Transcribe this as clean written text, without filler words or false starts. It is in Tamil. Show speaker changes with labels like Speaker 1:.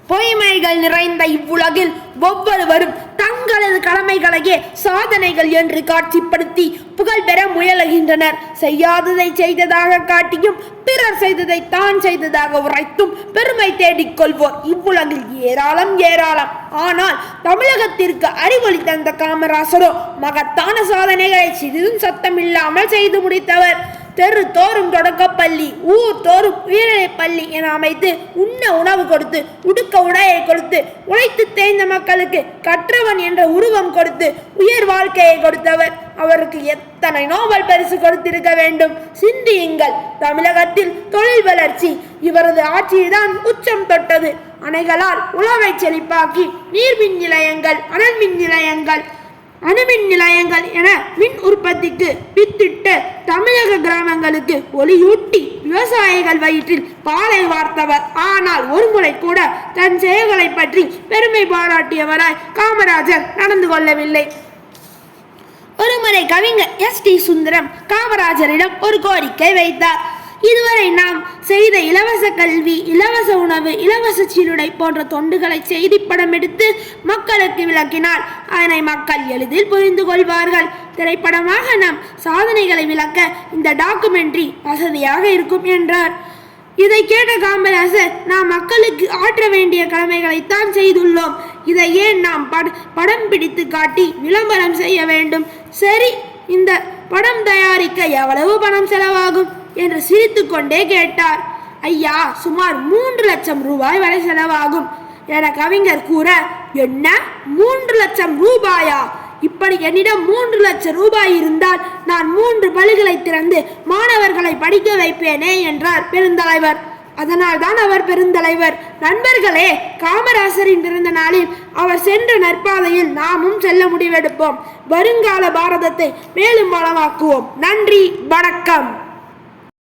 Speaker 1: பொய்மைகள் நிறைந்த இவ்வுலகில் ஒவ்வொருவரும் தங்களது கடமைகளையே சாதனைகள் என்று காட்சிப்படுத்தி புகழ் பெற முயலுகின்றனர். செய்யாததை செய்ததாக காட்டியும் பிறர் செய்ததை தான் செய்ததாக உரைத்தும் பெருமை தேடிக்கொள்வோர் இவ்வுலகில் ஏராளம் ஏராளம். ஆனால் தமிழகத்திற்கு அறிவொளி தந்த காமராசரோ மகத்தான சாதனைகளை சிறிதும் சத்தமில்லாமல் செய்து முடித்தவர். தெரு தோறும் தொடக்கப்பள்ளி, ஊர் தோறும் உயர்நிலைப் பள்ளி என அமைத்து உண்ண உணவு கொடுத்து உடுக்க உடையை கொடுத்து உழைத்து தேய்ந்த மக்களுக்கு கற்றவன் என்ற உருவம் கொடுத்து உயர் வாழ்க்கையை கொடுத்தவர். அவருக்கு எத்தனை நோபல் பரிசு கொடுத்திருக்க வேண்டும். சிந்தியுங்கள். தமிழகத்தில் தொழில் வளர்ச்சி இவரது ஆட்சியில்தான் உச்சம் தொட்டது. அணைகளால் உழவை செழிப்பாக்கி நீர்மின் நிலையங்கள், அணுமின் நிலையங்கள் என மின் உற்பத்திக்கு வித்திட்டு தமிழக கிராமங்களுக்கு ஒளியூட்டி விவசாயிகள் வயிற்றில் பாலை வார்த்தவர். ஆனால் ஒருமுறை கூட தன் செயல்களை பற்றி பெருமை பாராட்டியவராய் காமராஜர் நடந்து கொள்ளவில்லை. ஒருமுறை கவிஞர் S.T. சுந்தரம் காமராஜரிடம் ஒரு கோரிக்கை வைத்தார். இதுவரை நாம் செய்த இலவச கல்வி, இலவச உணவு, இலவச சீருடை போன்ற தொண்டுகளை செய்தி படம் எடுத்து மக்களுக்கு விளக்கினால் அதனை மக்கள் எளிதில் புரிந்து கொள்வார்கள். திரைப்படமாக நம் சாதனைகளை விளக்க இந்த டாக்குமெண்ட்ரி வசதியாக இருக்கும் என்றார். இதை கேட்ட காமராஜர், நாம் மக்களுக்கு ஆற்ற வேண்டிய கடமைகளைத்தான் செய்துள்ளோம். இதை ஏன் நாம் படம் பிடித்து காட்டி விளம்பரம் செய்ய வேண்டும்? சரி, இந்த படம் தயாரிக்க எவ்வளவு பணம் செலவாகும் என்று சிரித்து கொண்டே கேட்டார். ஐயா, சுமார் 3 லட்சம் ரூபாய் வரை செலவாகும் என கவிஞர் கூற, என்ன 3 லட்சம் ரூபாயா? இப்படி என்னிடம் 3 லட்சம் ரூபாய் இருந்தால் நான் 3 பள்ளிகளை திறந்து மாணவர்களை படிக்க வைப்பேனே என்றார் பெருந்தலைவர். அதனால் தான் அவர் பெருந்தலைவர். நண்பர்களே, காமராசரின் பிறந்த நாளில் அவர் சென்ற நற்பாதையில் நாமும் செல்ல முடிவெடுப்போம். வருங்கால பாரதத்தை மேலும் வளமாக்குவோம். நன்றி, வணக்கம்.